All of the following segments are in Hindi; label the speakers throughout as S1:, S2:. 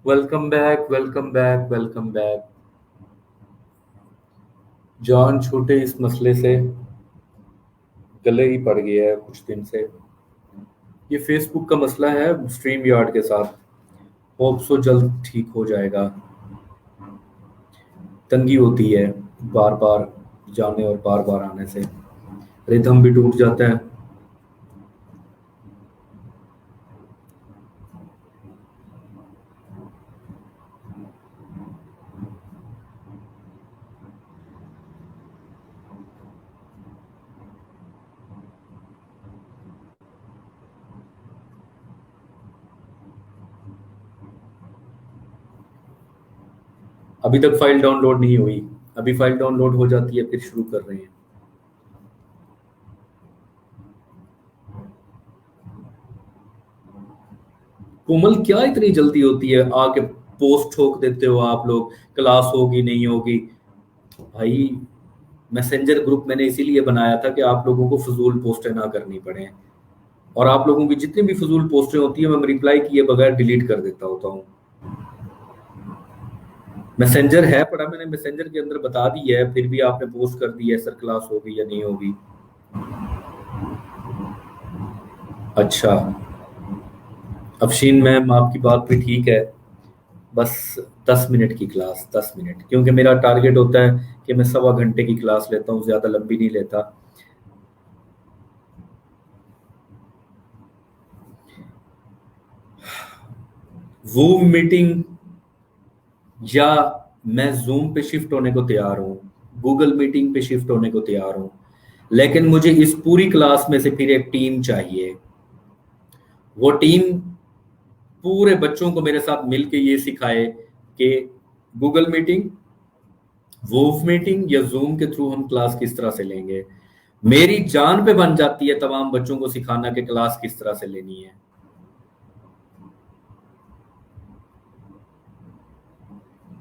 S1: Welcome back, welcome back, welcome back. जान छूटे इस मसले से गले ही पड़ गया है कुछ दिन से। ये फेसबुक का मसला है स्ट्रीम यार्ड के साथ। होप सो जल्द ठीक हो जाएगा। तंगी होती है बार बार जाने और बार बार आने से। रिदम भी टूट जाता है। अभी तक फाइल डाउनलोड नहीं हुई। अभी फाइल डाउनलोड हो जाती है फिर शुरू कर रहे हैं। कोमल, क्या इतनी जल्दी होती है? आके पोस्ट ठोक देते हो आप लोग, क्लास होगी नहीं होगी। भाई, मैसेंजर ग्रुप मैंने इसीलिए बनाया था कि आप लोगों को फजूल पोस्टें ना करनी पड़े। और आप लोगों की जितनी भी फजूल पोस्टें होती है मैं रिप्लाई किए बगैर डिलीट कर देता होता हूँ। मैसेंजर है पड़ा, मैंने मैसेंजर के अंदर बता दी है, फिर भी आपने पोस्ट कर दी है सर क्लास होगी या नहीं होगी। अच्छा, अफशीन मैम आपकी बात भी ठीक है। बस 10 मिनट की क्लास, 10 मिनट, क्योंकि मेरा टारगेट होता है कि मैं 1.25 घंटे की क्लास लेता हूँ, ज्यादा लंबी नहीं लेता। वो मीटिंग या मैं जूम पे शिफ्ट होने को तैयार हूँ, गूगल मीटिंग पे शिफ्ट होने को तैयार हूँ, लेकिन मुझे इस पूरी क्लास में से फिर एक टीम चाहिए। वो टीम पूरे बच्चों को मेरे साथ मिलके ये सिखाए कि गूगल मीटिंग, वूफ मीटिंग या जूम के थ्रू हम क्लास किस तरह से लेंगे। मेरी जान पे बन जाती है तमाम बच्चों को सिखाना कि क्लास किस तरह से लेनी है।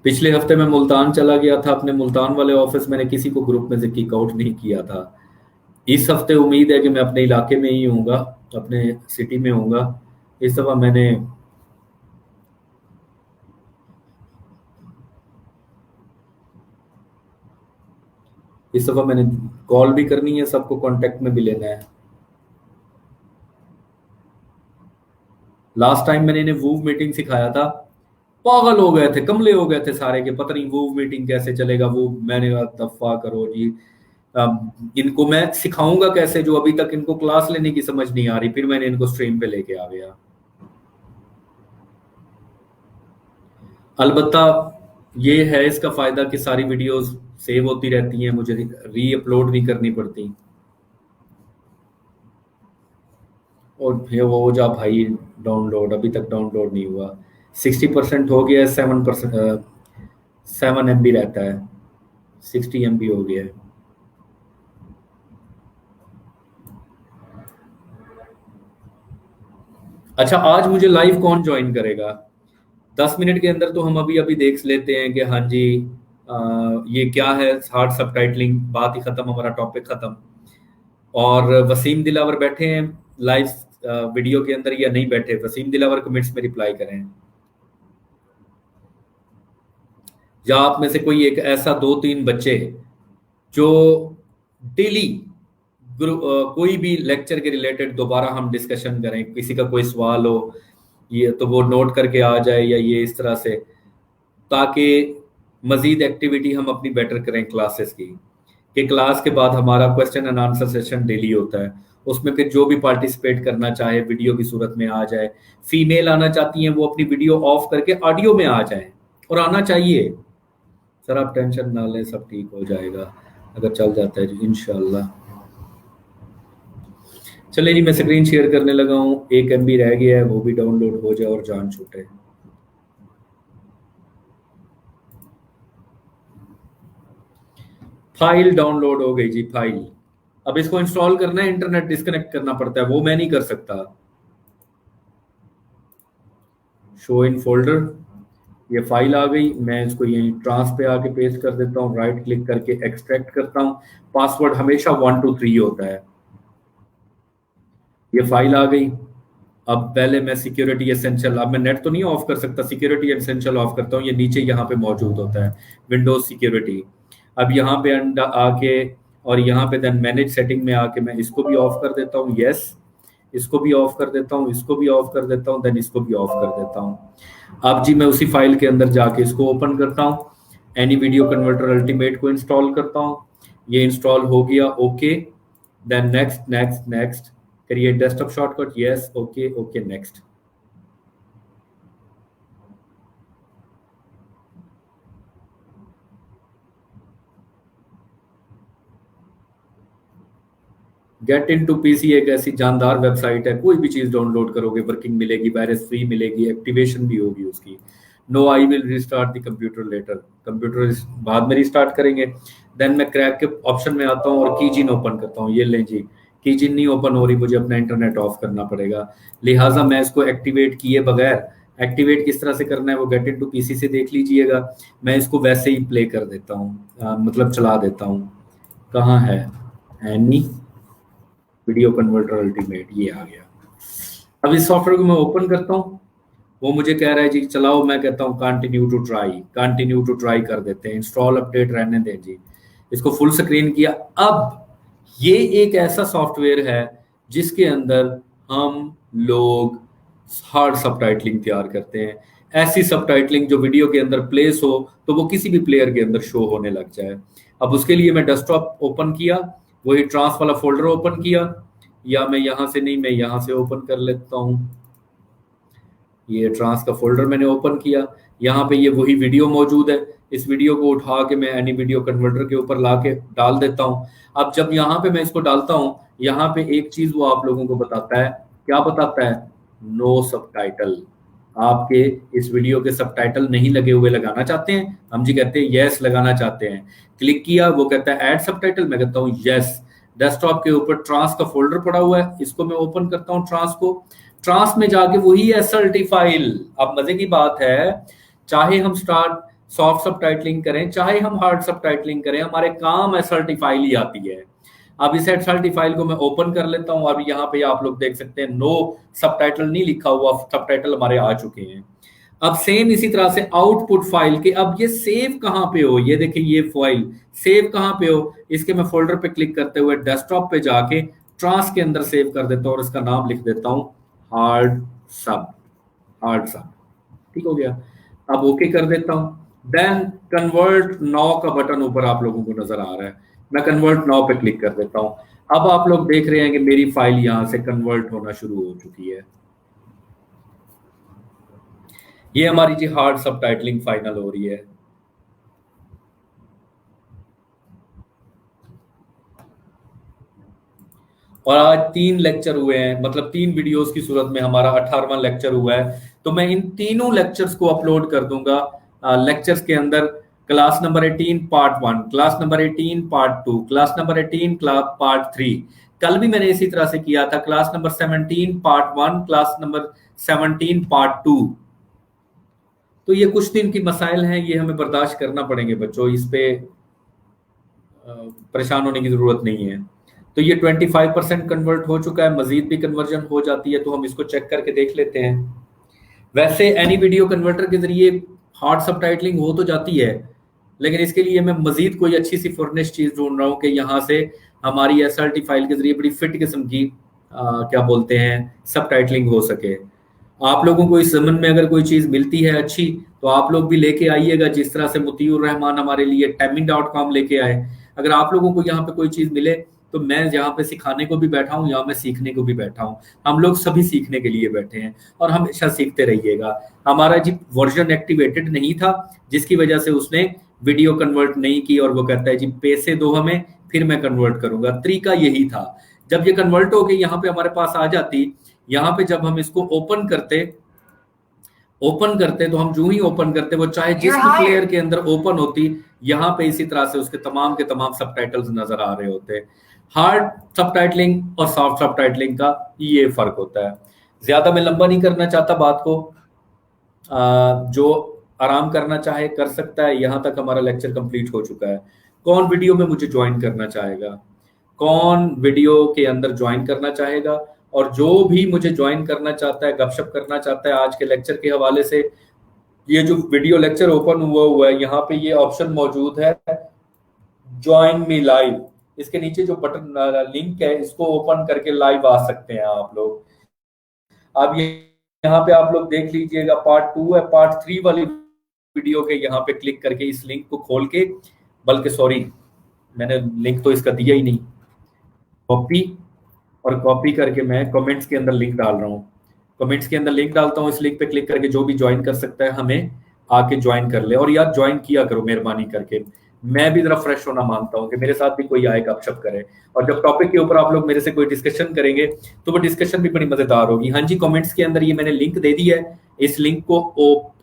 S1: पिछले हफ्ते मैं मुल्तान चला गया था, अपने मुल्तान वाले ऑफिस मैंने किसी को ग्रुप में से किक आउट नहीं किया था। इस हफ्ते उम्मीद है कि मैं अपने इलाके में ही होऊंगा, अपने सिटी में होऊंगा। इस दफा मैंने इस दफा मैंने कॉल भी करनी है, सबको कांटेक्ट में भी लेना है। लास्ट टाइम मैंने इन्हें वूव मीटिंग सिखाया था, पागल हो गए थे, कमले हो गए थे सारे के, पता नहीं वूव मीटिंग कैसे चलेगा। वो मैंने कहा दफा करो जी। इनको मैं सिखाऊंगा कैसे जो अभी तक इनको क्लास लेने की समझ नहीं आ रही। फिर मैंने इनको स्ट्रीम पे लेके आ गया। अलबत्ता ये है इसका फायदा कि सारी वीडियोस सेव होती रहती हैं, मुझे री अपलोड नहीं करनी पड़ती। और फिर वो हो जा भाई, डाउनलोड अभी तक डाउनलोड नहीं हुआ। 60% हो गया है, 7%, 7 MB रहता है, 60 MB हो गया है। अच्छा, आज मुझे लाइव कौन ज्वाइन करेगा? 10 मिनट के अंदर तो हम अभी अभी देख लेते हैं कि हाँ जी, ये क्या है, हार्ड सबटाइटलिंग, बात ही खत्म, हमारा टॉपिक खत्म। और वसीम दिलावर बैठे हैं लाइव वीडियो के अंदर या नहीं बैठे? वसीम दिलावर कमेंट्स में रिप्लाई करें। या आप में से कोई एक ऐसा 2-3 बच्चे जो डेली कोई भी लेक्चर के रिलेटेड दोबारा हम डिस्कशन करें, किसी का कोई सवाल हो ये तो वो नोट करके आ जाए, या ये इस तरह से, ताकि मजीद एक्टिविटी हम अपनी बेटर करें क्लासेस की। कि क्लास के बाद हमारा question and answer session daily होता है, उसमें फिर जो भी पार्टिसिपेट करना चाहे वीडियो की सूरत में आ जाए। फीमेल आना चाहती हैं वो अपनी वीडियो ऑफ करके ऑडियो में आ जाए, और आना चाहिए। सर आप टेंशन ना लें, सब ठीक हो जाएगा अगर चल जाता है इंशाल्लाह। चलिए जी, मैं स्क्रीन शेयर करने लगा हूँ। 1 MB रह गया है, वो भी डाउनलोड हो जाए और जान छूटे। फाइल डाउनलोड हो गई जी, फाइल। अब इसको इंस्टॉल करना है, इंटरनेट डिस्कनेक्ट करना पड़ता है, वो मैं नहीं कर सकता। शो इन फोल्डर, ये फाइल आ गई। मैं इसको यहीं ट्रांस पे आके पेस्ट कर देता हूँ, राइट क्लिक करके एक्सट्रैक्ट करता हूँ। पासवर्ड हमेशा 1 2 3 होता है। ये फाइल आ गई। अब पहले मैं सिक्योरिटी एसेंशियल, अब मैं नेट तो नहीं ऑफ कर सकता, सिक्योरिटी एसेंशियल ऑफ करता हूँ, ये नीचे यहाँ पे मौजूद होता है विंडोज सिक्योरिटी। अब यहाँ पे आके और यहाँ पे देन मैनेज सेटिंग में आके मैं इसको भी ऑफ कर देता हूँ, यस, इसको भी ऑफ कर देता हूँ, इसको भी ऑफ कर देता हूँ, देन इसको भी ऑफ कर देता हूँ। अब जी मैं उसी फाइल के अंदर जाके इसको ओपन करता हूँ, एनी वीडियो कन्वर्टर अल्टीमेट को इंस्टॉल करता हूँ, ये इंस्टॉल हो गया, okay, then next next next, create desktop shortcut, yes, okay okay, next. Get into PC एक ऐसी जानदार वेबसाइट है, कोई भी चीज डाउनलोड करोगे वर्किंग मिलेगी, वायरस फ्री मिलेगी, एक्टिवेशन भी होगी उसकी। No I will restart the computer later, computer बाद में रिस्टार्ट करेंगे। देन मैं क्रैक के ऑप्शन में आता हूँ और कीजिन ओपन करता हूँ, ये लें जी, कीजिन नहीं ओपन हो रही, मुझे अपना इंटरनेट ऑफ करना पड़ेगा, लिहाजा मैं इसको एक्टिवेट किए बगैर, एक्टिवेट किस तरह से करना है वो गेट इन टू पीसी से देख लीजिएगा, मैं इसको वैसे ही प्ले कर देता हूँ, मतलब चला देता हूँ। कहाँ है एनी वीडियो कन्वर्टर अल्टीमेट, ये आ गया। अब इस सॉफ्टवेयर को मैं ओपन करता हूँ, वो मुझे कह रहा है जी चलाओ, मैं कहता हूँ कंटिन्यू टू ट्राई कर देते हैं, इंस्टॉल अपडेट रहने दें जी, इसको फुल स्क्रीन किया। अब ये एक ऐसा सॉफ्टवेयर है जिसके अंदर हम लोग हार्ड सबटाइटलिंग तैयार करते हैं, ऐसी सबटाइटलिंग जो वीडियो के अंदर प्लेस हो तो वो किसी भी प्लेयर के अंदर शो होने लग जाए। अब उसके लिए मैं डेस्कटॉप ओपन किया, वही ट्रांस वाला फोल्डर ओपन किया, या मैं यहां से नहीं, मैं यहां से ओपन कर लेता हूं, ये ट्रांस का फोल्डर मैंने ओपन किया, यहाँ पे ये वही वीडियो मौजूद है, इस वीडियो को उठा के मैं एनी वीडियो कन्वर्टर के ऊपर ला के डाल देता हूँ। अब जब यहाँ पे मैं इसको डालता हूँ, यहाँ पे एक चीज वो आप लोगों को बताता है, क्या बताता है, नो सबटाइटल, आपके इस वीडियो के सबटाइटल नहीं लगे हुए लगाना चाहते हैं, हम जी कहते हैं यस लगाना चाहते हैं, क्लिक किया, वो कहता है ऐड सबटाइटल, मैं कहता हूँ यस। डेस्कटॉप के ऊपर ट्रांस का फोल्डर पड़ा हुआ है, इसको मैं ओपन करता हूँ, ट्रांस को, ट्रांस में जाके वही एसएलटी फाइल। अब मजे की बात है, चाहे हम स्टार्ट सॉफ्ट सबटाइटलिंग करें चाहे हम हार्ड सबटाइटलिंग करें, हमारे काम एसएलटी फाइल ही आती है। अब इस एसएलटी फाइल को मैं ओपन कर लेता हूं, अब यहाँ पे आप लोग देख सकते हैं नो सबटाइटल नहीं लिखा हुआ, सबटाइटल हमारे आ चुके हैं। अब सेम इसी तरह से आउटपुट फाइल के, अब ये सेव कहाँ पे हो, ये देखिए ये फाइल सेव कहाँ पे हो, इसके मैं फोल्डर पे क्लिक करते हुए डेस्कटॉप पे जाके ट्रांस के अंदर सेव कर देता हूँ और इसका नाम लिख देता हूँ हार्ड सब, हार्ड सब, ठीक हो गया। अब ओके कर देता हूं, देन कन्वर्ट नाउ का बटन ऊपर आप लोगों को नजर आ रहा है, मैं कन्वर्ट नाउ पे क्लिक कर देता हूं। अब आप लोग देख रहे हैं कि मेरी फाइल यहां से कन्वर्ट होना शुरू हो चुकी है, ये हमारी जी हार्ड सबटाइटलिंग फाइनल हो रही है। और आज 3 लेक्चर हुए हैं, मतलब 3 वीडियोस की सूरत में हमारा 18वां लेक्चर हुआ है, तो मैं इन तीनों लेक्चर्स को अपलोड कर दूंगा। लेक्चर्स के अंदर class number 18 part 1, class number 18 part 2, class number 18 class part 3, कल भी मैंने इसी तरह से किया था, class number 17 part 1, class number 17 part 2। तो ये कुछ दिन की मसाइल हैं, ये हमें बर्दाश्त करना पड़ेंगे बच्चों, इस पे परेशान होने की जरूरत नहीं है। तो ये 25% कन्वर्ट हो चुका है, मजीद भी कन्वर्जन हो जाती है तो हम इसको चेक करके देख लेते हैं। वैसे एनी वीडियो कन्वर्टर के जरिए हार्ड सबटाइटलिंग हो तो जाती है, लेकिन इसके लिए मैं मजीद कोई अच्छी सी फर्निश चीज ढूंढ रहा हूँ कि यहाँ से हमारी एसआरटी फाइल के जरिए बड़ी फिट किस्म की क्या बोलते हैं सबटाइटलिंग हो सके। आप लोगों को इस जमन में अगर कोई चीज मिलती है अच्छी तो आप लोग भी लेके आइएगा, जिस तरह से मुतीउर रहमान हमारे लिए timing.com लेके आए। अगर आप लोगों को यहाँ पे कोई चीज मिले तो मैं यहाँ पे सिखाने को भी बैठा हूँ, यहाँ मैं सीखने को भी बैठा हूँ, हम लोग सभी सीखने के लिए बैठे हैं और हमेशा सीखते रहिएगा। हमारा जी वर्जन एक्टिवेटेड नहीं था जिसकी वजह से उसने वीडियो कन्वर्ट नहीं की और वो कहता है जी पैसे दो हमें फिर मैं कन्वर्ट करूंगा, तरीका यही था। जब ये कन्वर्ट हो गई यहाँ पे हमारे पास आ जाती, यहाँ पे जब हम इसको ओपन करते तो हम जो ही ओपन करते वो चाहे जिस भी प्लेयर के अंदर ओपन होती, यहाँ पे इसी तरह से उसके तमाम के तमाम सबटाइटल्स नजर आ रहे होते। हार्ड सबटाइटलिंग और सॉफ्ट सबटाइटलिंग का ये फर्क होता है। ज्यादा मैं लंबा नहीं करना चाहता बात को, जो आराम करना चाहे कर सकता है। यहाँ तक हमारा लेक्चर कंप्लीट हो चुका है। कौन वीडियो में मुझे ज्वाइन करना चाहेगा, कौन वीडियो के अंदर ज्वाइन करना चाहेगा और जो भी मुझे ज्वाइन करना चाहता है, गपशप करना चाहता है आज के लेक्चर के हवाले से, ये जो वीडियो लेक्चर ओपन हुआ है यहाँ पे ये ऑप्शन मौजूद है, ज्वाइन मी लाइव। इसके नीचे जो बटन लिंक है इसको ओपन करके लाइव आ सकते हैं आप लोग। अब ये यहाँ पे आप लोग देख लीजिएगा, पार्ट 2 है, पार्ट 3 वाली वीडियो के यहाँ पे क्लिक करके इस लिंक को खोल के, बल्कि सॉरी मैंने लिंक तो इसका दिया ही नहीं, कॉपी और कॉपी करके मैं कमेंट्स के अंदर लिंक डाल रहा हूँ। कमेंट्स के अंदर लिंक डालता हूँ, इस लिंक पे क्लिक करके जो भी ज्वाइन कर सकता है हमें आके ज्वाइन कर ले। और यार ज्वाइन किया करो मेहरबानी करके, मैं भी जरा फ्रेश होना मांगता हूँ कि मेरे साथ भी कोई आए गपशप करे। और जब टॉपिक के ऊपर आप लोग मेरे से कोई डिस्कशन करेंगे तो वो डिस्कशन भी बड़ी मजेदार होगी। हाँ जी, कमेंट्स के अंदर ये मैंने लिंक दे दी है, इस लिंक को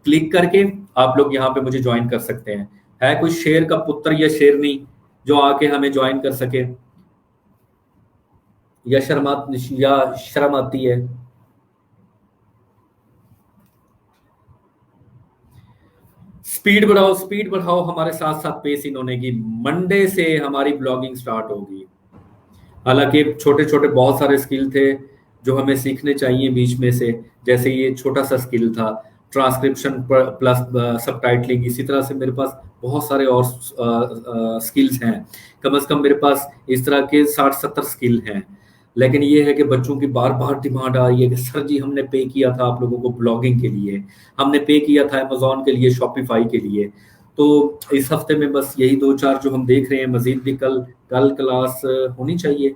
S1: क्लिक करके आप लोग यहाँ पे मुझे ज्वाइन कर सकते हैं। है कोई शेर का पुत्र या शेरनी जो आके हमें ज्वाइन कर सके, या शर्म आती है? स्पीड बढ़ाओ, स्पीड बढ़ाओ, हमारे साथ साथ पेस इन्होंने की। मंडे से हमारी ब्लॉगिंग स्टार्ट होगी। हालांकि छोटे छोटे बहुत सारे स्किल थे जो हमें सीखने चाहिए बीच में से, जैसे ये छोटा सा स्किल था ट्रांसक्रिप्शन प्लस सबटाइटलिंग। इसी तरह से मेरे पास बहुत सारे और स्किल्स हैं, कम से कम मेरे पास इस तरह के 60-70 स्किल हैं। लेकिन ये है कि बच्चों की बार बार डिमांड आ रही है कि सर जी हमने पे किया था आप लोगों को ब्लॉगिंग के लिए, हमने पे किया था अमेजोन के लिए, शॉपिफाई के लिए। तो इस हफ्ते में बस यही 2-4 जो हम देख रहे हैं, मजीद भी कल क्लास होनी चाहिए।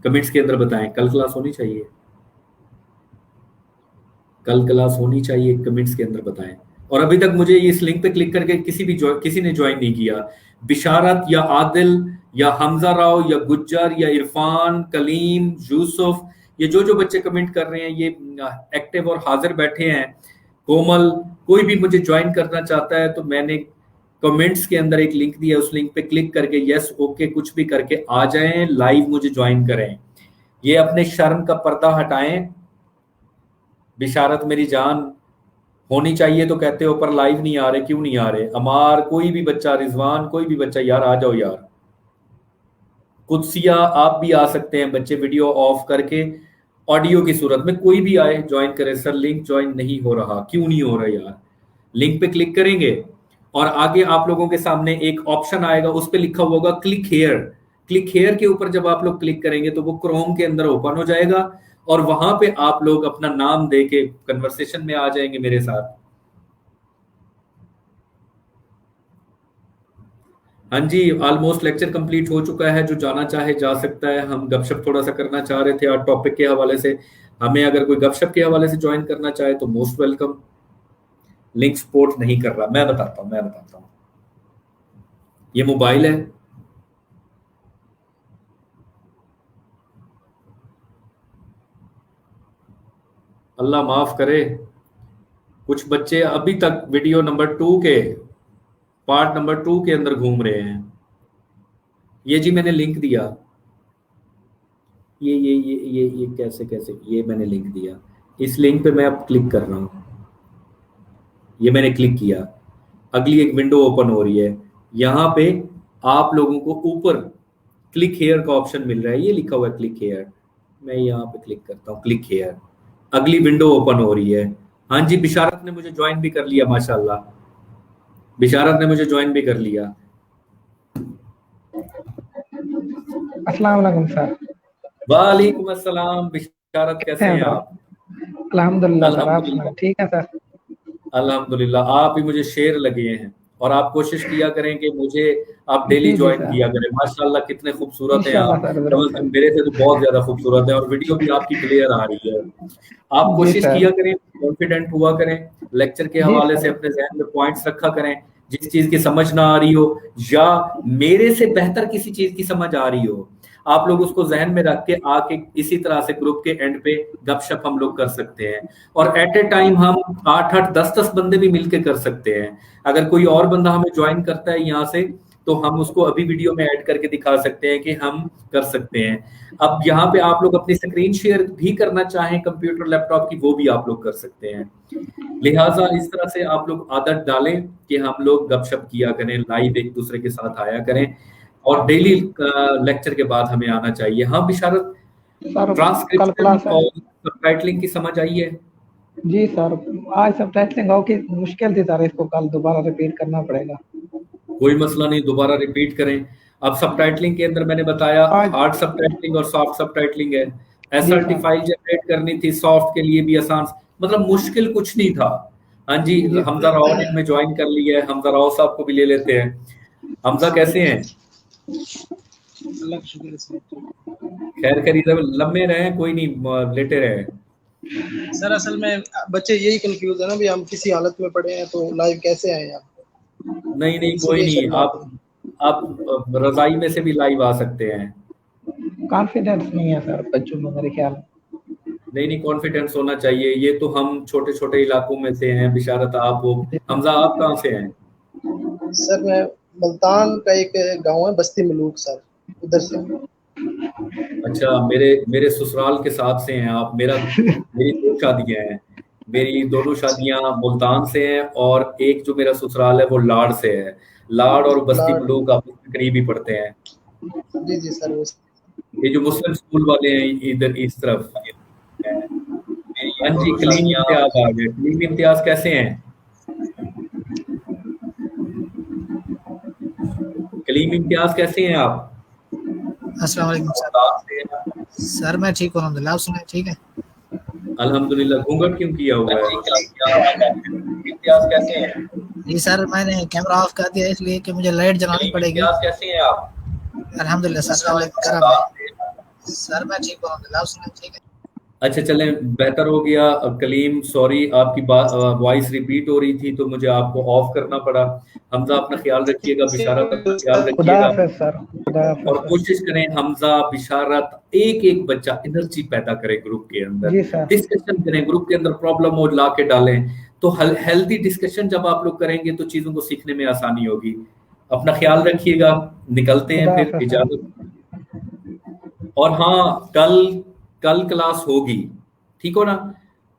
S1: कमेंट्स के अंदर बताएं, कल क्लास होनी चाहिए, कल क्लास होनी चाहिए, कमेंट्स के अंदर बताएं। और अभी तक मुझे इस लिंक पे क्लिक करके किसी ने ज्वाइन नहीं किया। बिशारत या आदिल या हमजा राव या गुज्जर या इरफान, कलीम, यूसुफ, ये जो बच्चे कमेंट कर रहे हैं ये एक्टिव और हाजिर बैठे हैं। कोमल, कोई भी मुझे ज्वाइन करना चाहता है तो मैंने कमेंट्स के अंदर एक लिंक दिया, उस लिंक पे क्लिक करके यस ओके कुछ भी करके आ जाएं, लाइव मुझे ज्वाइन करें। ये अपने शर्म का पर्दा हटाएं। बिशारत मेरी जान, होनी चाहिए तो कहते हो पर लाइव नहीं आ रहे, क्यों नहीं आ रहे? अमार, कोई भी बच्चा, रिजवान, कोई भी बच्चा यार आ जाओ यार। कुदसिया, आप भी आ सकते हैं बच्चे, वीडियो ऑफ करके ऑडियो की सूरत में कोई भी आए ज्वाइन करे। सर लिंक ज्वाइन नहीं हो रहा, क्यों नहीं हो रहा यार? लिंक पे क्लिक करेंगे और आगे आप लोगों के सामने एक ऑप्शन आएगा, उस पर लिखा हुआ होगा क्लिक हेयर। क्लिक हेयर के ऊपर जब आप लोग क्लिक करेंगे तो वो क्रोम के अंदर ओपन हो जाएगा और वहां पे आप लोग अपना नाम दे के कन्वर्सेशन में आ जाएंगे मेरे साथ। हाँ जी, ऑलमोस्ट लेक्चर कंप्लीट हो चुका है, जो जाना चाहे जा सकता है। हम गपशप थोड़ा सा करना चाह रहे थे आज टॉपिक के हवाले से, हमें अगर कोई गपशप के हवाले से ज्वाइन करना चाहे तो मोस्ट वेलकम। लिंक सपोर्ट नहीं कर रहा, मैं बताता हूँ। ये मोबाइल है, अल्लाह माफ करे, कुछ बच्चे अभी तक वीडियो नंबर 2 के पार्ट नंबर 2 के अंदर घूम रहे हैं। ये जी मैंने लिंक दिया, ये कैसे ये मैंने लिंक दिया, इस लिंक पे मैं अब क्लिक कर रहा हूँ। ये मैंने क्लिक किया, अगली एक विंडो ओपन हो रही है। यहाँ पे आप लोगों को ऊपर क्लिक हेयर का ऑप्शन मिल रहा है, ये लिखा हुआ है क्लिक हेयर। मैं यहाँ पे क्लिक करता हूँ, क्लिक हेयर, अगली विंडो ओपन हो रही है। हाँ जी, बिशारत ने मुझे ज्वाइन भी कर लिया, माशाल्लाह, बिशारत ने मुझे ज्वाइन भी कर लिया।
S2: अस्सलाम वालेकुम सर।
S1: वालेकुम अस्सलाम। बिशारत कैसे हैं आप?
S2: अल्हम्दुलिल्लाह सर, आप सुनाएं? ठीक है सर,
S1: अल्हम्दुलिल्लाह। आप ही मुझे शेर लगे हैं और आप कोशिश किया करें कि मुझे आप डेली
S2: जी
S1: ज्वाइन
S2: सर,
S1: किया करें। माशाल्लाह कितने खूबसूरत हैं
S2: इंशाल्लाह
S1: आप,
S2: सर,
S1: कम
S2: जरूर
S1: से
S2: सर।
S1: कम मेरे से तो बहुत ज्यादा खूबसूरत है और वीडियो भी आपकी क्लियर आ रही है। आप
S2: जी
S1: कोशिश
S2: सर,
S1: किया करें, कॉन्फिडेंट हुआ करें, लेक्चर के
S2: जी
S1: हवाले से
S2: सर,
S1: अपने जहन में पॉइंट्स रखा करें। जिस चीज की समझ ना आ रही हो या मेरे से बेहतर किसी चीज की समझ आ रही हो, आप लोग उसको जहन में रख के आके इसी तरह से ग्रुप के एंड पे गपशप हम लोग कर सकते हैं। और एट ए टाइम हम 8-8 10-10 बंदे भी मिलके कर सकते हैं। अगर कोई और बंदा हमें ज्वाइन करता है यहाँ से तो हम उसको अभी वीडियो में ऐड करके दिखा सकते हैं कि हम कर सकते हैं। अब यहाँ पे आप लोग अपनी स्क्रीन शेयर भी करना चाहें कंप्यूटर लैपटॉप की, वो भी आप लोग कर सकते हैं। लिहाजा इस तरह से आप लोग आदत डालें कि हम लोग गपशप किया करें, लाइव एक दूसरे के साथ आया करें और डेली लेक्चर के बाद हमें आना चाहिए। हाँ बिशारत,
S2: सर कल
S1: ट्रांसक्रिप्शन
S2: क्लास है।
S1: और सबटाइटलिंग की समझ आई है?
S2: जी सर, आज सब टाइटलिंग हो की मुश्किल थी सर, इसको कल दोबारा रिपीट करना पड़ेगा।
S1: कोई मसला नहीं, दोबारा रिपीट करें। अब सबटाइटलिंग के अंदर मैंने बताया
S2: आज
S1: हार्ड सबटाइटलिंग और सॉफ्ट सबटाइटलिंग है।
S2: जी
S1: एसआरटी
S2: सर।
S1: फाइल जनरेट करनी थी, सॉफ्ट के लिए भी आसान, मतलब मुश्किल कुछ नहीं था। हाँ जी,
S2: जी
S1: हमजा राव ने में ज्वाइन कर लिया है, हमजा राव साहब को भी ले लेते हैं। हमजा कैसे हैं? खैर खैरियत है, लम्बे रहे, कोई नहीं, लेटे रहे।
S3: सर असल में बच्चे यही कंफ्यूज है ना भी हम किसी हालत में पड़े हैं तो लाइव कैसे आए आप,
S1: नहीं नहीं, कोई
S3: इसीलिए
S1: नहीं,
S3: शर्माते हैं।
S1: आप रजाई में से भी लाइव आ सकते हैं।
S2: कॉन्फिडेंस नहीं है सर बच्चों में मेरे ख्याल में।
S1: नहीं नहीं, कॉन्फिडेंस होना चाहिए। ये तो हम छोटे छोटे इलाकों में से हैं, बिशारत आप हो। हमजा आप कहाँ से हैं?
S3: सर मैं मुल्तान का एक गांव है बस्ती मलूक सर, उधर से हूँ।
S1: अच्छा, मेरे मेरे ससुराल के साथ से हैं आप। मेरी दो शादियां हैं। मेरी दोनों शादियां मुल्तान से हैं, और एक जो मेरा ससुराल है वो लाड़ से है। लाड़ और बस्ती
S3: लाड,
S1: मलूक आपस में करीब ही पड़ते हैं।
S3: जी जी सर वो
S1: ये जो मुस्लिम स्कूल वाले हैं इधर इस तरफ हैं। हाँ जी, कलीम इम्तियाज आ गए। कलीम इम्तियाज कैसे हैं? कलीम इम्तियाज कैसे हैं आप?
S4: अस्सलाम वालेकुम सर। सर मैं ठीक हूँ अल्हम्दुलिल्लाह, आप सुनाए ठीक है?
S1: अल्हम्दुलिल्लाह। घूंघट क्यों किया हुआ है? इम्तियाज कैसे हैं?
S4: जी सर मैंने कैमरा ऑफ कर दिया इसलिए कि मुझे लाइट जलानी पड़ेगी।
S1: इम्तियाज कैसे हैं आप?
S4: अल्हम्दुलिल्लाह सर, करम है। सर मैं ठीक हूँ अल्हम्दुलिल्लाह, आप सुनाए ठीक है?
S1: अच्छा चलें, बेहतर हो गया। कलीम सॉरी, आपकी बात वॉइस रिपीट हो रही थी तो मुझे आपको ऑफ करना पड़ा। हमजा अपना ख्याल रखिएगा, बिशारत का ख्याल
S2: खुदा
S1: रखिएगा,
S2: हाफिज सर, खुदा हाफिज
S1: और
S2: सर।
S1: कोशिश करें हमजा बिशारत एक एक बच्चा एनर्जी पैदा करे ग्रुप के अंदर।
S2: जी सर।
S1: डिस्कशन करें ग्रुप के अंदर, प्रॉब्लम हो ला के डालें। तो हेल्थी डिस्कशन जब आप लोग करेंगे तो चीजों को सीखने में आसानी होगी। अपना ख्याल रखिएगा, निकलते हैं
S2: खुदा
S1: फिर,
S2: हाफिज सर।
S1: इजाजत। और हाँ, कल कल क्लास होगी, ठीक हो ना?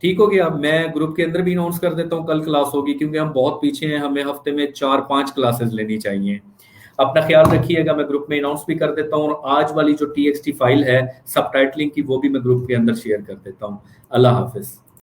S1: ठीक हो गया। मैं ग्रुप के अंदर भी अनाउंस कर देता हूँ, कल क्लास होगी, क्योंकि हम बहुत पीछे हैं, हमें हफ्ते में 4-5 क्लासेस लेनी चाहिए। अपना ख्याल रखिएगा। मैं ग्रुप में अनाउंस भी कर देता हूँ, और आज वाली जो TXT फाइल है सबटाइटलिंग की, वो भी मैं ग्रुप के अंदर शेयर कर देता हूँ। अल्लाह हाफिज।